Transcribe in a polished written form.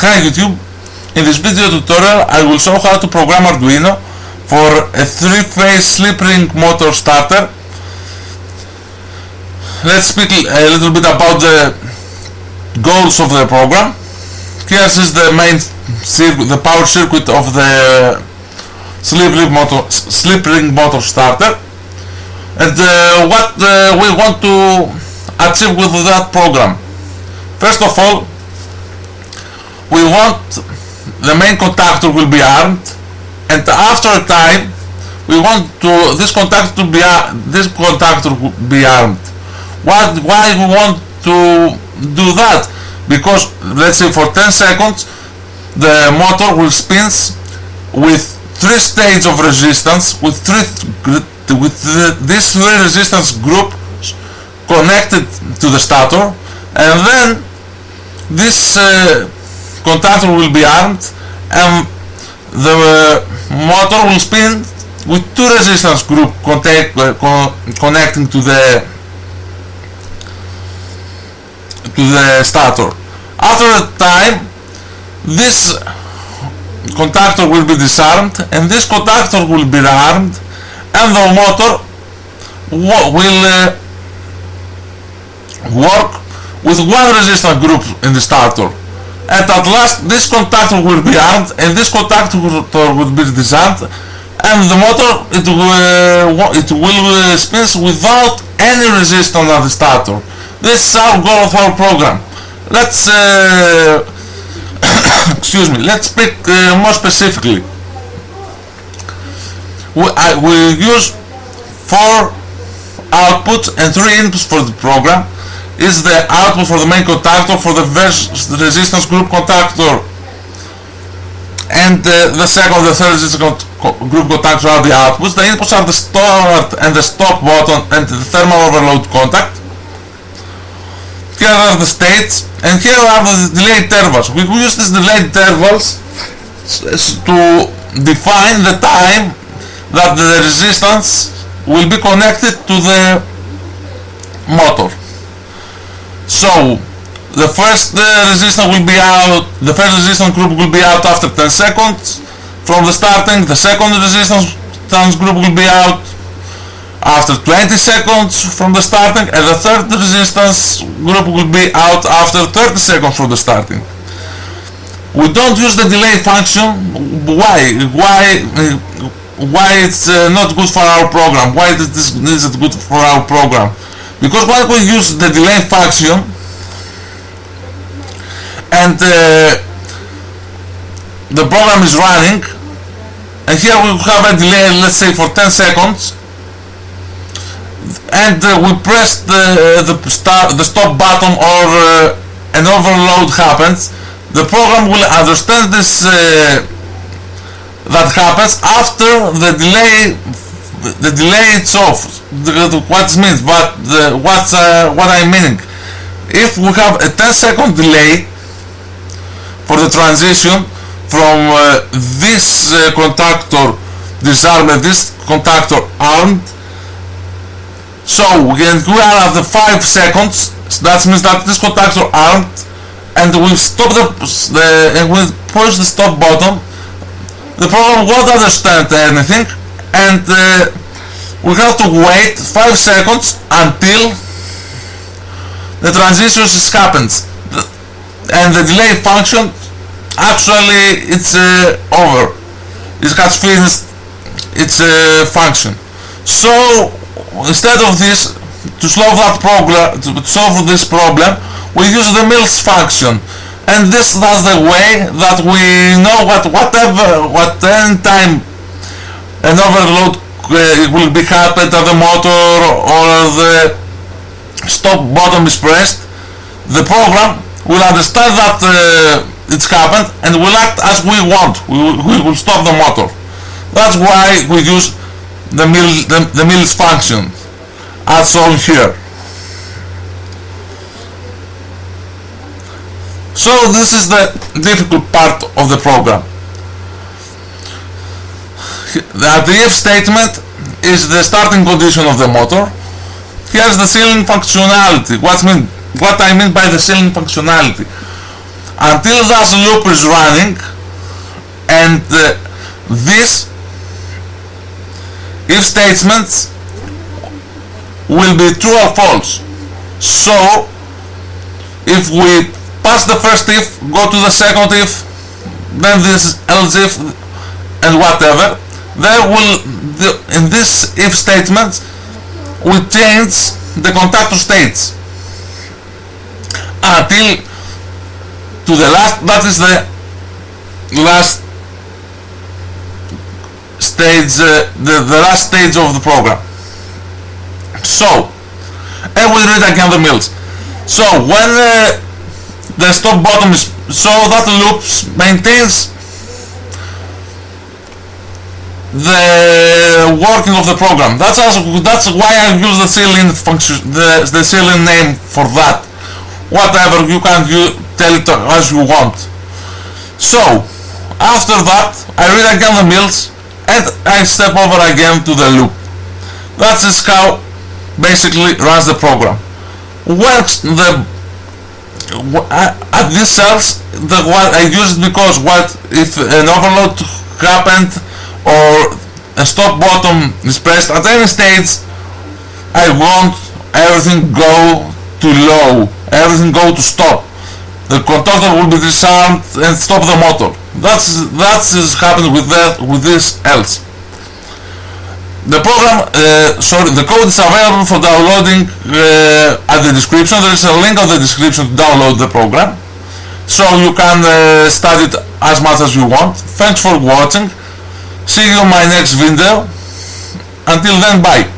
Hi YouTube, in this video tutorial I will show how to program Arduino for a 3-phase slip ring motor starter. Let's speak a little bit about the goals of the program. Here is the main circuit, the power circuit of the slip ring motor starter, and what we want to achieve with that program. First of all, we want the main contactor will be armed, and after a time we want this contactor to be armed. Why we want to do that? Because let's say for 10 seconds the motor will spin with 3 stages of resistance, with these 3 resistance groups connected to the stator, and then this contactor will be armed and the motor will spin with 2 resistance groups connecting to the stator. After a time, this contactor will be disarmed and this contactor will be armed, and the motor will work with 1 resistance group in the starter. And at last this contactor will be armed and this contactor will be disarmed, and the motor it will spin without any resistance at the starter. This is our goal of our program. Let's excuse me. Let's speak more specifically. We use 4 outputs and 3 inputs for the program. Is the output for the main contactor, for the resistance group contactor, and the second, the third resistance group contactor are the outputs. The inputs are the start and the stop button and the thermal overload contact. Here are the states, and here are the delay intervals. We use these delay intervals to define the time that the resistance will be connected to the motor. So the first resistance will be out, the first resistance group will be out after 10 seconds from the starting, the second resistance group will be out after 20 seconds from the starting, and the third resistance group will be out after 30 seconds from the starting. We don't use the delay function. Why it's not good for our program? Why is it good for our program? Because when we use the delay function and the program is running, and here we have a delay, let's say for 10 seconds, and we press the stop button, or an overload happens, the program will understand this that happens after the delay. The delay it's off. What it means, but what I'm meaning. If we have a 10-second delay for the transition from this contactor disarmed and this contactor armed, so we are at the 5 seconds. That means that this contactor armed, and we stop and we push the stop button. The program won't understand anything, and we have to wait 5 seconds until the transition happens, and the delay function actually it's over. It has finished its function. So instead of this, to solve this problem, we use the Mills function, and this is the way that we know what any time an overload will be happened at the motor or the stop button is pressed. The program will understand that it's happened and will act as we want. We will stop the motor. That's why we use the Mills function as shown here. So this is the difficult part of the program. The if statement is the starting condition of the motor. Here's the ceiling functionality. What I mean by the ceiling functionality. until that loop is running, and this if statements will be true or false. So if we pass the first if, go to the second if, then this else if, and whatever, there will, in this if statement, we change the contactor states until to the last, that is the last stage, the last stage of the program. So, and we read again the mills. So when the stop bottom is, so that loop maintains the working of the program. That's why I use the ceiling function, the ceiling name for that. Whatever, you can tell it as you want. So after that I read again the mills and I step over again to the loop. That is how basically runs the program. Works the at these cells, what I use it because what if an overload happened or a stop bottom is pressed at any stage, I want everything go to low, everything go to stop. The contactor will be disarmed and stop the motor. That is happening with this else. The program, the code is available for downloading at the description. There is a link on the description to download the program, so you can study it as much as you want. Thanks for watching. See you in my next video. Until then, bye.